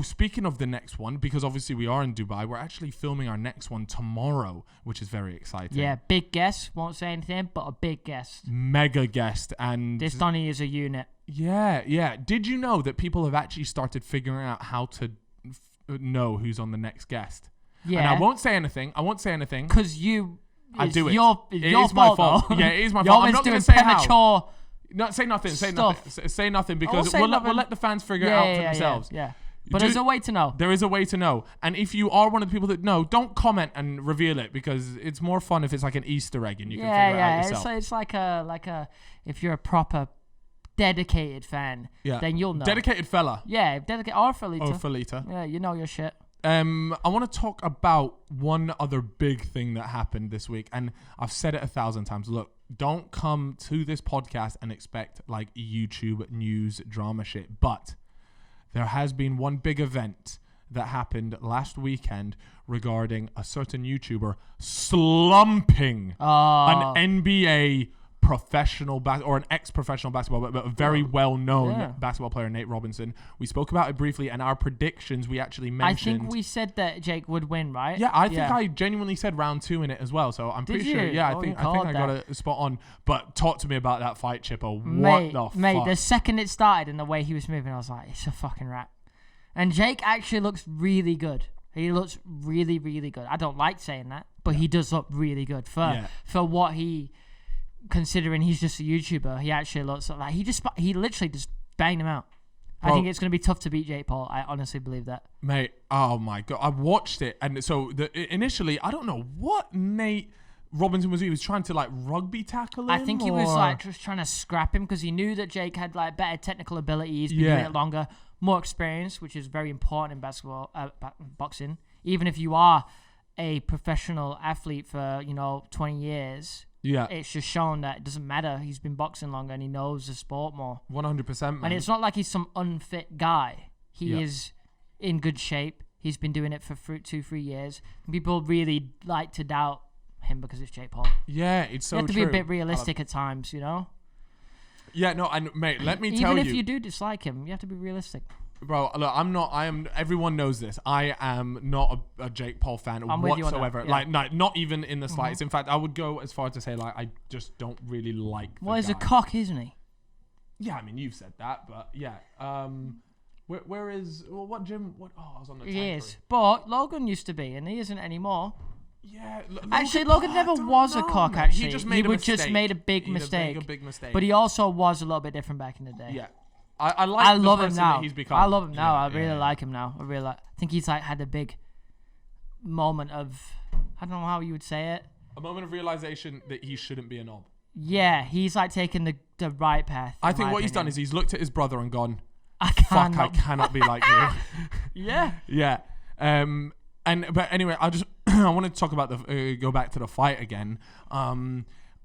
Speaking of the next one, because obviously we are in Dubai, we're actually filming our next one tomorrow, which is very exciting. Yeah, big guest. Won't say anything, but a big guest. Mega guest. And this Donny is a unit. Yeah. Did you know that people have actually started figuring out how to know who's on the next guest? Yeah. And I won't say anything. Because I do it. It is my fault. Yeah, it is my fault. I'm not going to say how. No, say nothing. Say nothing because we'll let the fans figure it out for themselves. Yeah. But there's a way to know. There is a way to know. And if you are one of the people that know, don't comment and reveal it because it's more fun if it's like an Easter egg and you can figure it out yourself. It's like a if you're a proper dedicated fan, then you'll know. Dedicated fella. Yeah, dedicated or Felita. Yeah, you know your shit. I want to talk about one other big thing that happened this week, and I've said it 1,000 times. Look, don't come to this podcast and expect like YouTube news drama shit, but there has been one big event that happened last weekend regarding a certain YouTuber slumping an NBA professional or an ex-professional basketball, but a very well-known basketball player, Nate Robinson. We spoke about it briefly, and our predictions we actually mentioned. I think we said that Jake would win, right? Yeah, I think I genuinely said round 2 in it as well. So I'm pretty sure. Yeah, I think I got it spot on. But talk to me about that fight, Chipper. What the fuck? Mate, the second it started and the way he was moving, I was like, it's a fucking wrap. And Jake actually looks really good. He looks really, really good. I don't like saying that, but he does look really good for what he. Considering he's just a YouTuber, he actually looks like he literally just banged him out. Bro, I think it's going to be tough to beat Jake Paul. I honestly believe that. Mate, oh my God. I watched it. And so initially, I don't know what Nate Robinson was. He was trying to like rugby tackle him. I think he was like just trying to scrap him because he knew that Jake had like better technical abilities, been doing it longer, more experience, which is very important in basketball, boxing. Even if you are a professional athlete for 20 years. Yeah, it's just shown that it doesn't matter. He's been boxing longer and he knows the sport more. 100%, man. And it's not like he's some unfit guy. He is in good shape. He's been doing it for 2-3 years. And people really like to doubt him because it's Jake Paul. Yeah, it's so true. You have to be a bit realistic at times, Yeah, no, and mate, let me tell you. Even if you do dislike him, you have to be realistic. Bro, look, everyone knows this. I am not a Jake Paul fan whatsoever. Like, not even in the slightest. In fact, I would go as far as to say, like, I just don't really like the guy. He's a cock, isn't he? Yeah, I mean, you've said that, but yeah. Where is, what gym, I was on the He is. But Logan used to be, and he isn't anymore. Yeah. Logan never was a cock, actually. He just made a big mistake. But he also was a little bit different back in the day. Yeah. I love him now. He's become. I love him now. I really like him now. I think he's like had a big moment of, I don't know how you would say it. A moment of realization that he shouldn't be a knob. Yeah, he's like taking the right path. I think what he's done is he's looked at his brother and gone, I cannot be like you. Yeah. Yeah. But anyway, I want to talk about go back to the fight again.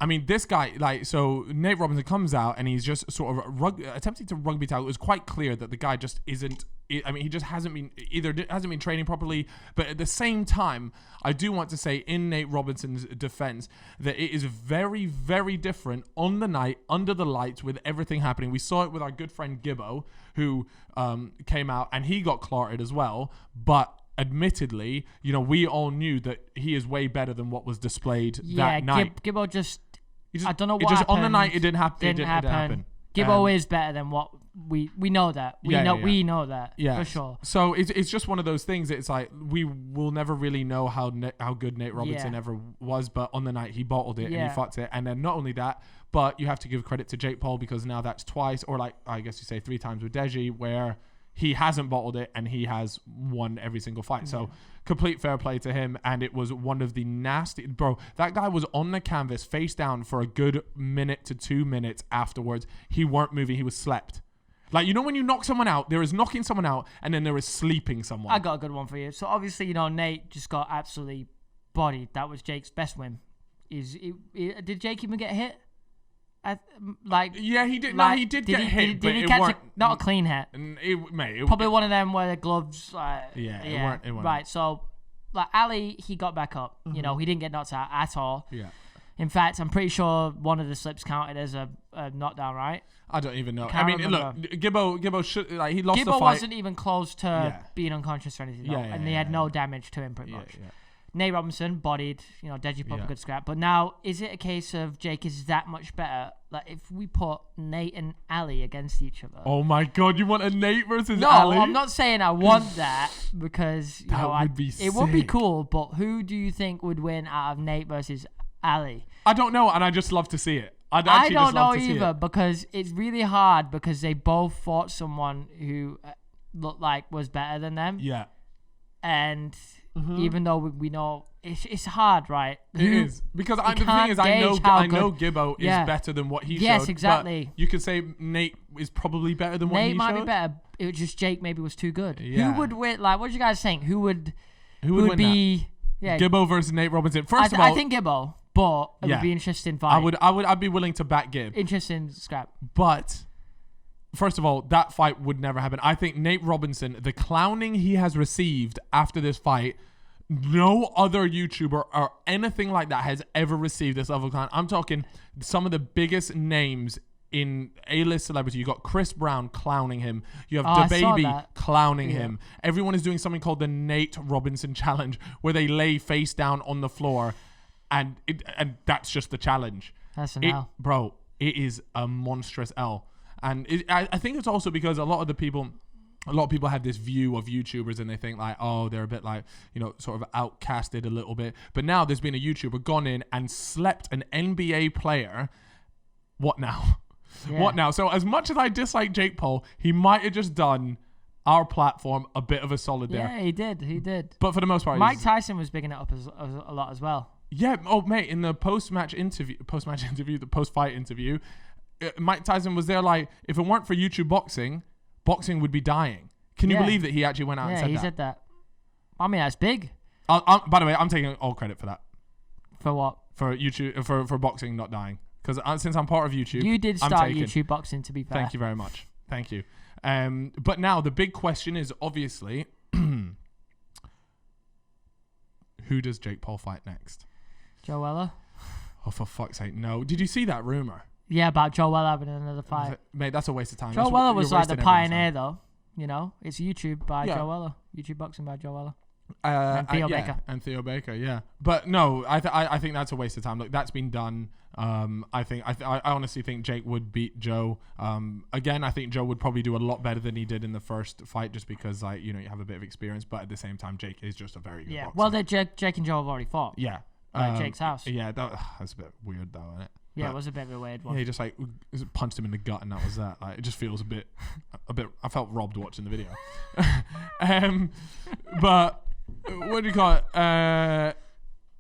I mean, this guy, so Nate Robinson comes out and he's just sort of attempting to rugby tackle. It was quite clear that the guy just isn't. I mean, he just hasn't been training properly. But at the same time, I do want to say in Nate Robinson's defense that it is very, very different on the night, under the lights, with everything happening. We saw it with our good friend Gibbo, who came out and he got clarted as well. But admittedly, we all knew that he is way better than what was displayed that night. Gibbo just I don't know what happened. On the night it didn't happen. It didn't happen. Gibbo is better than what we know that. We know that for sure. So it's just one of those things. It's like we will never really know how good Nate Robinson ever was, but on the night he bottled it and he fucked it. And then not only that, but you have to give credit to Jake Paul because now that's twice, or like I guess you say 3 times with Deji, where he hasn't bottled it and he has won every single fight. So complete fair play to him. And it was one of the nasty, bro, that guy was on the canvas face down for a good minute to 2 minutes afterwards. He weren't moving. He was slept. Like, when you knock someone out, there is knocking someone out and then there is sleeping someone. I got a good one for you. So obviously, Nate just got absolutely bodied. That was Jake's best win. Did Jake even get hit? He did. He did get hit. Did he catch not a clean hit? Probably one of them where the gloves. It weren't. Right. So, Ali, he got back up. Mm-hmm. He didn't get knocked out at all. Yeah. In fact, I'm pretty sure one of the slips counted as a knockdown, right? I don't even know. Can't I mean, remember. look, Gibbo should he lost the Gibbo fight. wasn't even close to being unconscious or anything, though, and they had no damage to him pretty much. Yeah. Nate Robinson bodied, Deji put up a good scrap. But now, is it a case of Jake is that much better? Like, if we put Nate and Ali against each other. Oh my God, you want a Nate versus No, Ali? I'm not saying I want that because would be it would be sick. cool. But who do you think would win out of Nate versus Ali? I don't know, and I just love to see it. I don't know either because it's really hard because they both fought someone who looked like was better than them. Yeah. And even though we know it's hard, right? It is because the thing is, I know Gibbo is better than what he showed. Yes, exactly. But you could say Nate is probably better than what he showed. Nate might be better. It was just Jake maybe was too good. Yeah. Who would win? Like, what are you guys saying? Who would win be? Yeah, Gibbo versus Nate Robinson. First of all, I think Gibbo, but it would be an interesting fight. I'd be willing to back Gib. Interesting scrap. But first of all, that fight would never happen. I think Nate Robinson, the clowning he has received after this fight, no other YouTuber or anything like that has ever received this level of clown. I'm talking some of the biggest names in A-list celebrity. You got Chris Brown clowning him. You have DaBaby clowning him. Everyone is doing something called the Nate Robinson challenge, where they lay face down on the floor, and that's just the challenge. That's an L, bro. It is a monstrous L, and I think it's also because a lot of people have this view of YouTubers and they think like, oh, they're a bit like, sort of outcasted a little bit. But now there's been a YouTuber gone in and slept an NBA player. What now? Yeah. What now? So as much as I dislike Jake Paul, he might have just done our platform a bit of a solid there. Yeah, he did. But for the most part, Mike Tyson was bigging it up a lot as well. Yeah. Oh, mate, in the post-fight interview, Mike Tyson was there like, if it weren't for YouTube boxing would be dying. Can you believe that he actually went out and said that? Yeah, he said that. I mean, that's big. By the way, I'm taking all credit for that. For what? For YouTube, for boxing not dying. Because since I'm part of YouTube, you did start YouTube boxing, to be fair. Thank you very much. Thank you. But now the big question is obviously, who does Jake Paul fight next? Joe Weller. Oh, for fuck's sake, no. Did you see that rumor? Yeah, about Joe Weller having another fight. Mate, that's a waste of time. Joe Weller was like the pioneer, though. It's YouTube by Joe Weller. YouTube boxing by Joe Weller. And Theo Baker. And Theo Baker, yeah. But no, I think that's a waste of time. Look, that's been done. I honestly think Jake would beat Joe. Again, I think Joe would probably do a lot better than he did in the first fight, just because you have a bit of experience. But at the same time, Jake is just a very good boxer. Well, Jake and Joe have already fought. Yeah. At Jake's house. Yeah, that's a bit weird though, isn't it? Yeah, it was a bit of a weird one. Yeah, he just punched him in the gut, and that was that. Like, it just feels a bit. I felt robbed watching the video. But what do you call it?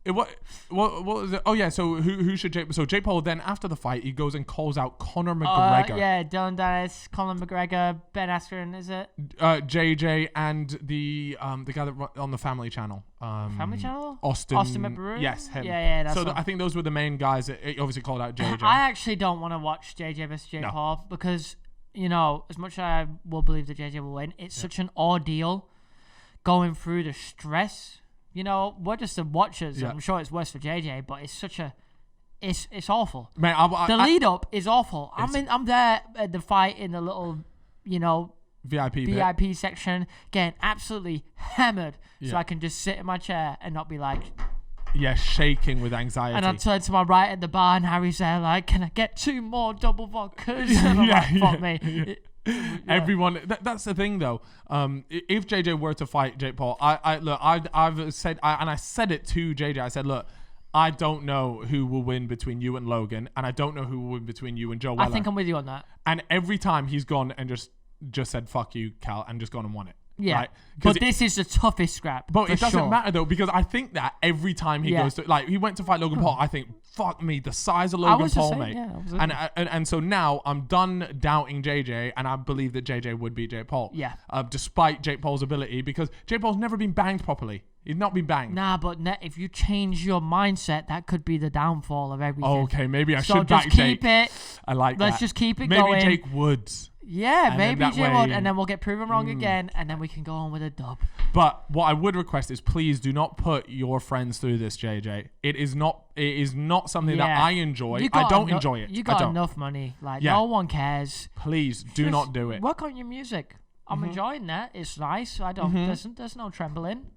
What was it? Oh yeah. So who should Jake? So Jake Paul then after the fight he goes and calls out Conor McGregor. Yeah, Dylan Dennis, Conor McGregor, Ben Askren, is it? JJ and the guy that on the Family Channel. Family Channel. Austin McBrew? Yes, him. Yeah. That's I think those were the main guys that obviously called out JJ. I actually don't want to watch JJ versus Jake Paul because as much as I will believe that JJ will win, it's such an ordeal going through the stress. We're just the watchers. I'm sure it's worse for JJ, but it's such a, it's awful. Man, the lead up is awful. I'm there at the fight in the little, VIP section, getting absolutely hammered, so I can just sit in my chair and not be like, shaking with anxiety. And I turn to my right at the bar, and Harry's there like, can I get 2 more double vodkas? And I'm like, fuck me. Everyone, that's the thing though. If JJ were to fight Jake Paul, I've said, and I said it to JJ. I said, look, I don't know who will win between you and Logan, and I don't know who will win between you and Joe Weller. I think I'm with you on that. And every time he's gone and just said fuck you, Cal, and just gone and won it. Yeah, right? But this is the toughest scrap. But it doesn't matter though, because I think that every time he goes to, he went to fight Logan Paul, I think, fuck me, the size of Logan Paul, mate. And so now I'm done doubting JJ, and I believe that JJ would beat Jake Paul. Yeah. Despite Jake Paul's ability, because Jake Paul's never been banged properly. He's not been banged. Nah, but if you change your mindset, that could be the downfall of everything. Okay, maybe I should back Jake. Keep it. I like Let's that. just keep it maybe going. Jake would. Yeah, And maybe then that Jay won't, way- and then we'll get proven wrong again, and then we can go on with a dub. But what I would request is please do not put your friends through this, JJ. It is not something that Yeah. I enjoy. You I got don't eno- enjoy it. You I got don't. enough money. Like, Yeah. no one cares. Please do Just not do it. Work on your music. I'm enjoying that. It's nice. I don't. There's no trembling.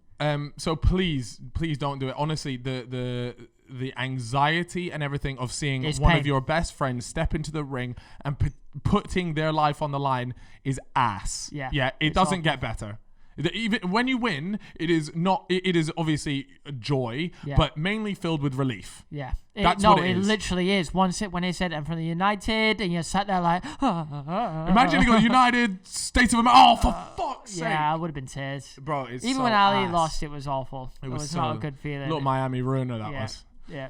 So please don't do it. Honestly, the anxiety and everything of seeing It's one pain. of your best friends step into the ring and putting their life on the line is ass. Yeah, It it's doesn't awful. get better. Even when you win, it is not. It is obviously joy, Yeah. but mainly filled with relief. Yeah. That's no, what it is. literally is. When they said I'm from the United, and you sat there like, Imagine you go United States of America. Oh, for fuck's sake, yeah, I would have been tears. bro! It's Even so when Ali ass. lost, it was awful. It was not a good feeling. Look, Miami ruiner that yeah. was. Yeah.